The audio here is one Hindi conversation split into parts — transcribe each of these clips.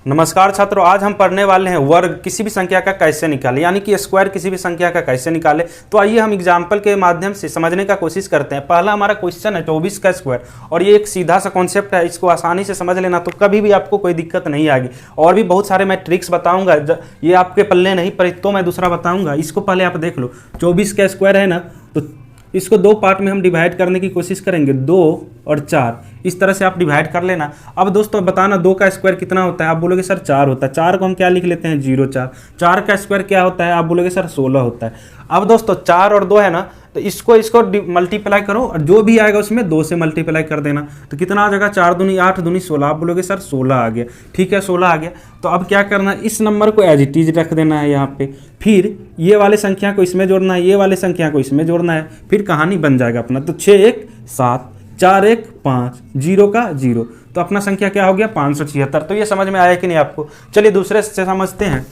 नमस्कार छात्रों, आज हम पढ़ने वाले हैं वर्ग किसी भी संख्या का कैसे निकालें, यानी कि स्क्वायर किसी भी संख्या का कैसे निकालें। तो आइए हम एग्जाम्पल के माध्यम से समझने का कोशिश करते हैं। पहला हमारा क्वेश्चन है 24 का स्क्वायर, और ये एक सीधा सा कॉन्सेप्ट है, इसको आसानी से समझ लेना तो कभी भी आपको कोई दिक्कत नहीं आएगी। और भी बहुत सारे मैं ट्रिक्स बताऊंगा, ये आपके पल्ले नहीं पड़े तो मैं दूसरा बताऊंगा। इसको पहले आप देख लो, 24 का स्क्वायर है ना, तो इसको दो पार्ट में हम डिवाइड करने की कोशिश करेंगे, 2 और 4। इस तरह से आप डिवाइड कर लेना। अब दोस्तों बताना 2 का स्क्वायर कितना होता है। आप बोलोगे सर 4 होता है। 4 को हम क्या लिख लेते हैं, 0 4। 4 का स्क्वायर क्या होता है, आप बोलोगे सर 16 होता है। अब दोस्तों 4 और 2 है ना, तो इसको मल्टीप्लाई करो और जो भी आएगा उसमें 2 से मल्टीप्लाई कर देना। तो कितना आ जाएगा, 4 दूनी 8 दूनी 16। आप बोलोगे सर 16 आ गया। ठीक है, 16 आ गया। तो अब क्या करना है, इस नंबर को एज इट इज रख देना है यहाँ पे। फिर ये वाले संख्या को इसमें जोड़ना है, ये वाले संख्या को इसमें जोड़ना है। फिर कहानी बन जाएगा अपना। तो 6 1 7, 4 1 5, 0 का 0। तो अपना संख्या क्या हो गया, 576। तो ये समझ में आया कि नहीं आपको। चलिए दूसरे से समझते हैं।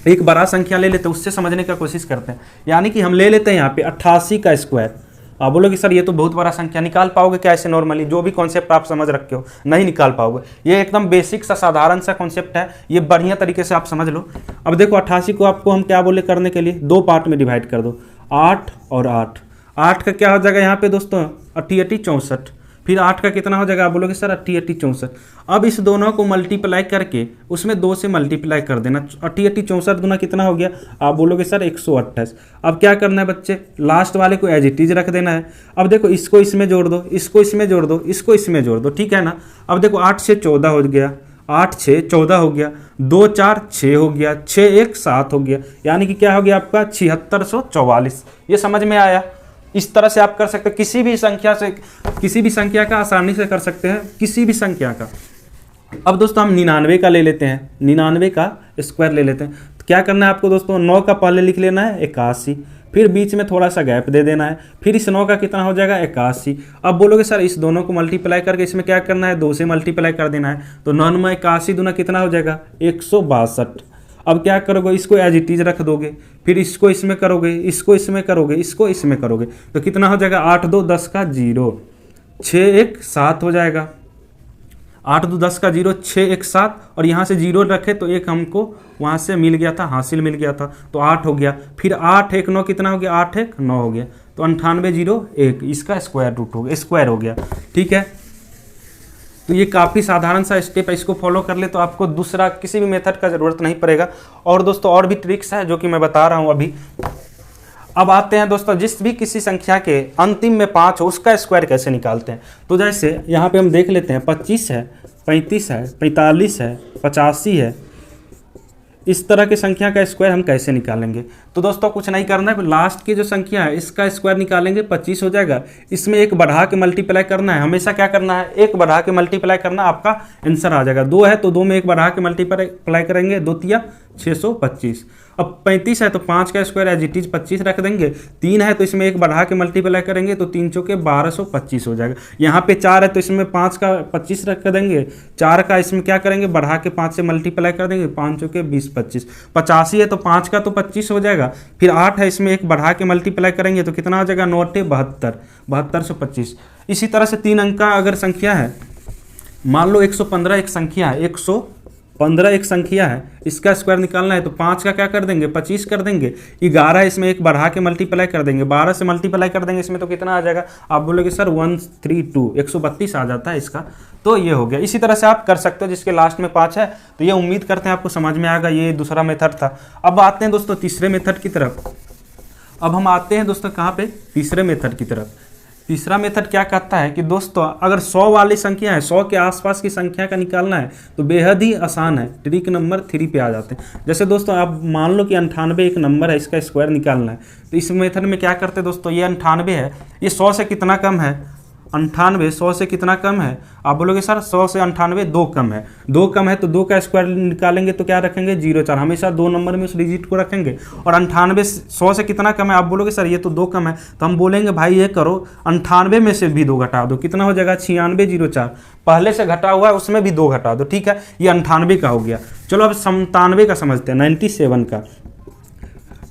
एक बड़ा संख्या ले लेते हैं, उससे समझने का कोशिश करते हैं। यानी कि हम ले लेते हैं यहाँ पे 88 का स्क्वायर। आप बोलोगे सर ये तो बहुत बड़ा संख्या, निकाल पाओगे क्या ऐसे नॉर्मली? जो भी कॉन्सेप्ट आप समझ रखे हो नहीं निकाल पाओगे। ये एकदम बेसिक सा साधारण सा कॉन्सेप्ट है, ये बढ़िया तरीके से आप समझ लो। अब देखो 88 को आपको हम क्या बोले करने के लिए, 2 पार्ट में डिवाइड कर दो, 8 और 8। 8 का क्या हो जाएगा यहाँ पे दोस्तों, 88 64। फिर 8 का कितना हो जाएगा, आप बोलोगे सर 88 64। अब इस दोनों को मल्टीप्लाई करके उसमें 2 से मल्टीप्लाई कर देना। 88 64 दूना कितना हो गया, आप बोलोगे सर 128। अब क्या करना है बच्चे, लास्ट वाले को एज इट इज रख देना है। अब देखो इसको इसमें जोड़ दो, इसको इसमें जोड़ दो, इसको इसमें जोड़ दो, ठीक है ना। अब देखो 8 से 14 हो गया, 8 6 14 हो गया, 2 4 6 हो गया, 6 1 7 हो गया। यानी कि क्या हो गया आपका 7644। ये समझ में आया। इस तरह से आप कर सकते हो, किसी भी संख्या का आसानी से कर सकते हैं, किसी भी संख्या का। अब दोस्तों हम 99 का ले लेते हैं, 99 का स्क्वायर ले लेते हैं। तो क्या करना है आपको दोस्तों, 9 का पहले लिख लेना है 81, फिर बीच में थोड़ा सा गैप दे देना है। फिर इस 9 का कितना हो जाएगा 81। अब बोलोगे सर इस दोनों को मल्टीप्लाई करके इसमें क्या करना है, 2 से मल्टीप्लाई कर देना है। तो 9 में 81 दूना कितना हो जाएगा 162। अब क्या करोगे, इसको एज इट इज रख दोगे, फिर इसको इसमें करोगे, इसको इसमें करोगे, इसको इसमें करोगे। तो कितना हो जाएगा 8 2 10 का 0, 6 1 7 हो जाएगा। 8 2 10 का 0, 6 1 7, और यहाँ से 0 रखे तो एक हमको वहाँ से मिल गया था, हासिल मिल गया था, तो 8 हो गया। फिर 8 1 9 कितना हो गया, 8 1 9 हो गया। तो 98 0 1, इसका स्क्वायर रूट हो गया, स्क्वायर हो गया। ठीक है, तो ये काफ़ी साधारण सा स्टेप है, इसको फॉलो कर ले तो आपको दूसरा किसी भी मेथड का ज़रूरत नहीं पड़ेगा। और दोस्तों और भी ट्रिक्स है जो कि मैं बता रहा हूँ अभी। अब आते हैं दोस्तों, जिस भी किसी संख्या के अंतिम में 5 हो उसका स्क्वायर कैसे निकालते हैं। तो जैसे यहाँ पे हम देख लेते हैं 25 है, 35 है, 45 है, 85 है। इस तरह की संख्या का स्क्वायर हम कैसे निकालेंगे। तो दोस्तों कुछ नहीं करना है, लास्ट की जो संख्या है इसका स्क्वायर निकालेंगे, 25 हो जाएगा। इसमें एक बढ़ा के मल्टीप्लाई करना है, हमेशा क्या करना है, एक बढ़ा के मल्टीप्लाई करना, आपका आंसर आ जाएगा। 2 है तो 2 में एक बढ़ा के मल्टीप्लाई करेंगे, 2 तिया 625। अब 35 है तो 5 का स्क्वायर एज इट इज 25 रख देंगे। 3 है तो इसमें एक बढ़ा के मल्टीप्लाई करेंगे, तो 3 चौके 1225 हो जाएगा। यहाँ पे 4 है तो इसमें 5 का 25 रख देंगे। 4 का इसमें क्या करेंगे, बढ़ा के 5 से मल्टीप्लाई कर देंगे, 5 चौके 20 25। 85 है तो 5 का तो 25 हो जाएगा। फिर 8 है, इसमें एक बढ़ा के मल्टीप्लाई करेंगे तो कितना हो जाएगा, 9 72, 7225। इसी तरह से 3 अंक का अगर संख्या है, मान लो 115 एक संख्या है, 115 एक संख्या है, इसका स्क्वायर निकालना है। तो 5 का क्या कर देंगे, 25 कर देंगे। 11 इसमें एक बढ़ा के मल्टीप्लाई कर देंगे, 12 से मल्टीप्लाई कर देंगे इसमें, तो कितना आ जाएगा, आप बोलोगे सर 132, 132 आ जाता है इसका। तो ये हो गया। इसी तरह से आप कर सकते हो जिसके लास्ट में 5 है। तो ये उम्मीद करते हैं आपको समझ में आएगा। ये दूसरा मेथड था। अब आते हैं दोस्तों तीसरे मेथड की तरफ। अब हम आते हैं दोस्तों कहाँ पे, तीसरे मेथड की तरफ। तीसरा मेथड क्या कहता है कि दोस्तों अगर 100 वाली संख्या है, 100 के आसपास की संख्या का निकालना है तो बेहद ही आसान है। ट्रिक नंबर 3 पे आ जाते हैं। जैसे दोस्तों आप मान लो कि 98 एक नंबर है, इसका स्क्वायर निकालना है। तो इस मेथड में क्या करते हैं दोस्तों, ये 98 है, ये 100 से कितना कम है, 98 100 से कितना कम है, आप बोलोगे सर 100 से 98 2 कम है। 2 कम है तो 2 का स्क्वायर निकालेंगे तो क्या रखेंगे, 0 4, हमेशा 2 नंबर में उस डिजिट को रखेंगे। और 98 100 से कितना कम है, आप बोलोगे सर ये तो 2 कम है। तो हम बोलेंगे भाई ये करो, 98 में से भी 2 घटा दो, कितना हो जाएगा 96 04। पहले से घटा हुआ है उसमें भी 2 घटा दो, ठीक है। ये 98 का हो गया। चलो अब 97 का समझते हैं, 97 का।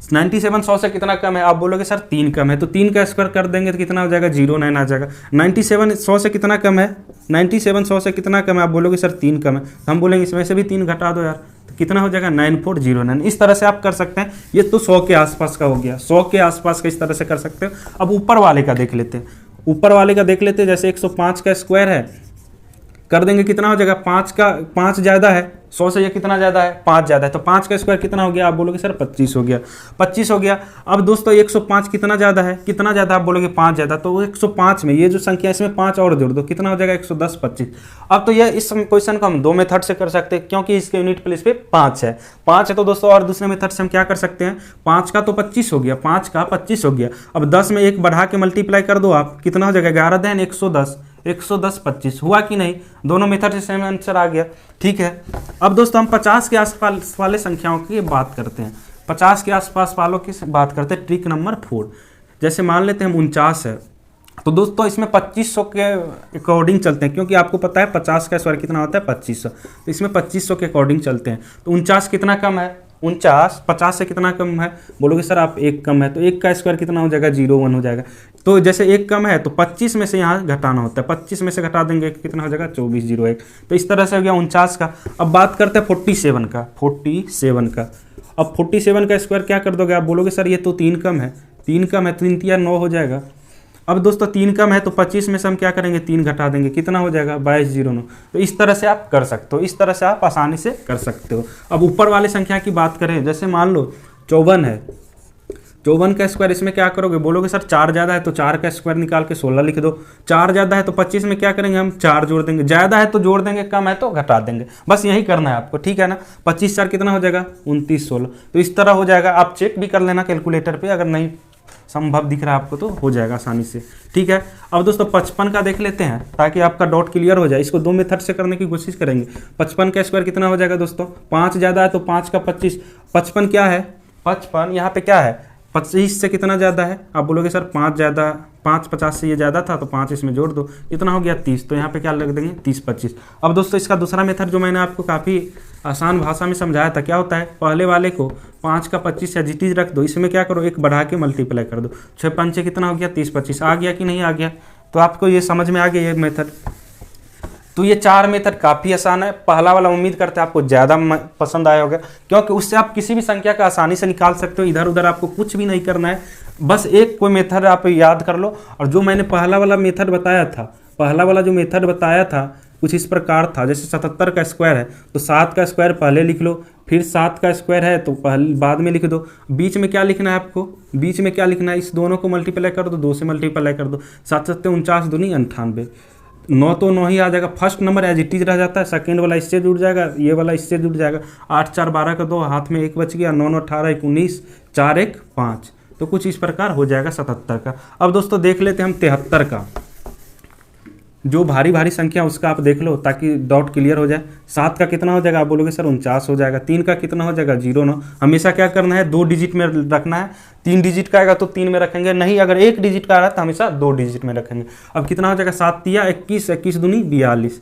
97 100 से कितना कम है, आप बोलोगे सर 3 कम है। तो 3 का स्क्वायर कर देंगे तो कितना हो जाएगा, 09 आ जाएगा। 97 100 से कितना कम है, 97 100 से कितना कम है? आप बोलोगे सर 3 कम है, तो हम बोलेंगे इसमें से भी 3 घटा दो यार, तो कितना हो जाएगा? 9409। इस तरह से आप कर सकते हैं। ये तो 100 के आसपास का हो गया, 100 के आसपास का इस तरह से कर सकते हो। अब ऊपर वाले का देख लेते हैं, ऊपर वाले का देख लेते हैं। जैसे 105 का स्क्वायर है, कर देंगे कितना हो जाएगा? 5 ज़्यादा है 100 से, ये कितना ज़्यादा है? 5 ज़्यादा है, तो 5 का स्क्वायर कितना हो गया? आप बोलोगे सर 25 हो गया, 25 हो गया। अब दोस्तों 105 कितना ज़्यादा है? कितना ज़्यादा? आप बोलोगे 5 ज़्यादा, तो 105 में ये जो संख्या इसमें 5 और जोड़ दो, कितना हो जाएगा? 110 25। अब तो ये इस क्वेश्चन को हम 2 मेथड से कर सकते हैं, क्योंकि इसके यूनिट प्लेस पे 5 है, 5 है तो दोस्तों और दूसरे मेथड से हम क्या कर सकते हैं? 5 का तो 25 हो गया, 5 का 25 हो गया। अब 10 में 1 बढ़ा के मल्टीप्लाई कर दो आप, कितना हो जाएगा? 11 देन 110, 110 25 हुआ कि नहीं? दोनों मेथड से सेम आंसर आ गया, ठीक है। अब दोस्तों हम 50 के आसपास वाले संख्याओं की बात करते हैं, 50 के आसपास वालों की बात करते हैं। ट्रिक नंबर 4, जैसे मान लेते हैं हम 49 है, तो दोस्तों इसमें 2500 के अकॉर्डिंग चलते हैं, क्योंकि आपको पता है 50 का स्क्वायर कितना होता है? 2500, तो इसमें 2500 के अकॉर्डिंग चलते हैं। तो 49 कितना कम है? 49 50 से कितना कम है? बोलोगे सर आप 1 कम है, तो 1 का स्क्वायर कितना हो जाएगा? 01 हो जाएगा। तो जैसे 1 कम है तो 25 में से यहाँ घटाना होता है, 25 में से घटा देंगे कितना हो जाएगा? 2401। तो इस तरह से हो गया 49 का। अब बात करते हैं 47 का, 47 का। अब 47 का स्क्वायर क्या कर दोगे? आप बोलोगे सर ये तो 3 कम है, 3 कम है, 3 3 9 हो जाएगा। अब दोस्तों 3 कम है तो 25 में से हम क्या करेंगे? 3 घटा देंगे, कितना हो जाएगा? 2209। तो इस तरह से आप कर सकते हो, इस तरह से आप आसानी से कर सकते हो। अब ऊपर वाले संख्या की बात करें, जैसे मान लो 54 है, 54 का स्क्वायर, इसमें क्या करोगे? बोलोगे सर 4 ज़्यादा है, तो 4 का स्क्वायर निकाल के 16 लिख दो। 4 ज़्यादा है तो 25 में क्या करेंगे हम? 4 जोड़ देंगे, ज़्यादा है तो जोड़ देंगे, कम है तो घटा देंगे, बस यही करना है आपको, ठीक है ना। 25 4 कितना हो जाएगा? 29 16। तो इस तरह हो जाएगा, आप चेक भी कर लेना कैलकुलेटर पे, अगर नहीं संभव दिख रहा है आपको तो हो जाएगा आसानी से, ठीक है। अब दोस्तों 55 का देख लेते हैं, ताकि आपका डाउट क्लियर हो जाए। इसको 2 मेथड से करने की कोशिश करेंगे। 55 का स्क्वायर कितना हो जाएगा दोस्तों? 5 ज़्यादा है तो 5 का 25, 55 क्या है? 55 यहाँ पे क्या है? 25 से कितना ज़्यादा है? आप बोलोगे सर 5 ज़्यादा, 5 50 से ये ज़्यादा था तो 5 इसमें जोड़ दो, कितना हो गया? 30। तो यहाँ पे क्या लग देंगे? 30 25। अब दोस्तों इसका दूसरा मेथड जो मैंने आपको काफ़ी आसान भाषा में समझाया था, क्या होता है? पहले वाले को 5 का 25 एज इट इज रख दो, इसमें क्या करो? 1 बढ़ा के मल्टीप्लाई कर दो, 6 5 कितना हो गया? 30 25। आ गया कि नहीं आ गया? तो आपको ये समझ में आ गया ये मेथड। तो ये 4 मेथड काफ़ी आसान है। पहला वाला उम्मीद करते हैं आपको ज़्यादा पसंद आया होगा, क्योंकि उससे आप किसी भी संख्या का आसानी से निकाल सकते हो। इधर उधर आपको कुछ भी नहीं करना है, बस एक कोई मेथड आप याद कर लो। और जो मैंने पहला वाला मेथड बताया था, पहला वाला जो मेथड बताया था कुछ इस प्रकार था, जैसे 77 का स्क्वायर है तो 7 का स्क्वायर पहले लिख लो, फिर 7 का स्क्वायर है तो पहले बाद में लिख दो। बीच में क्या लिखना है आपको? बीच में क्या लिखना है? इस दोनों को मल्टीप्लाई कर दो, 2 से मल्टीप्लाई कर दो। 7 7 49 दूनी 98, 9 तो 9 ही आ जाएगा। First number as it is रह जाता है, सेकेंड वाला इससे जुड़ जाएगा, ये वाला इससे जुड़ जाएगा। 8 4 12 का 2, हाथ में 1 बच गया, 9 9 18 19, 4 1 5। तो कुछ इस प्रकार हो जाएगा 77 का। अब दोस्तों देख लेते हैं हम 73 का, जो भारी भारी संख्या उसका आप देख लो ताकि डाउट क्लियर हो जाए। 7 का कितना हो जाएगा? आप बोलोगे सर 49 हो जाएगा। 3 का कितना हो जाएगा? 09। हमेशा क्या करना है? 2 डिजिट में रखना है। 3 डिजिट का आएगा तो 3 में रखेंगे, नहीं अगर 1 डिजिट का आ रहा है तो हमेशा 2 डिजिट में रखेंगे। अब कितना हो जाएगा? 7 तिया 21, 21 दूनी 42।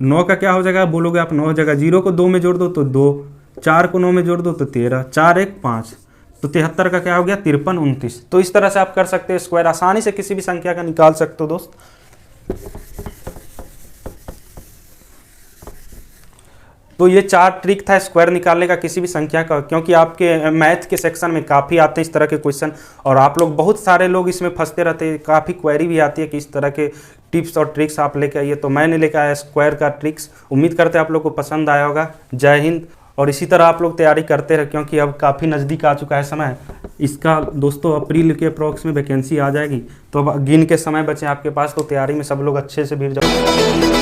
9 का क्या हो जाएगा? बोलोगे आप 9 हो जाएगा। 0 को 2 में जोड़ दो तो 2, 4 को 9 में जोड़ दो तो 13, 4 1 5। तो 73 का क्या हो गया? 53 29। तो इस तरह से आप कर सकते हो स्क्वायर, आसानी से किसी भी संख्या का निकाल सकते हो दोस्त। तो ये 4 ट्रिक था स्क्वायर निकालने का किसी भी संख्या का, क्योंकि आपके मैथ के सेक्शन में काफ़ी आते हैं इस तरह के क्वेश्चन, और आप लोग बहुत सारे लोग इसमें फंसते रहते हैं। काफ़ी क्वेरी भी आती है कि इस तरह के टिप्स और ट्रिक्स आप लेके आइए, तो मैंने लेकर आया स्क्वायर का ट्रिक्स। उम्मीद करते हैं आप लोग को पसंद आया होगा। जय हिंद। और इसी तरह आप लोग तैयारी करते रहे, क्योंकि अब काफ़ी नज़दीक आ चुका है समय इसका दोस्तों। अप्रैल के अप्रॉक्स में वैकेंसी आ जाएगी, तो अब गिन के समय बचे आपके पास, तो तैयारी में सब लोग अच्छे से भिड़ जाओ।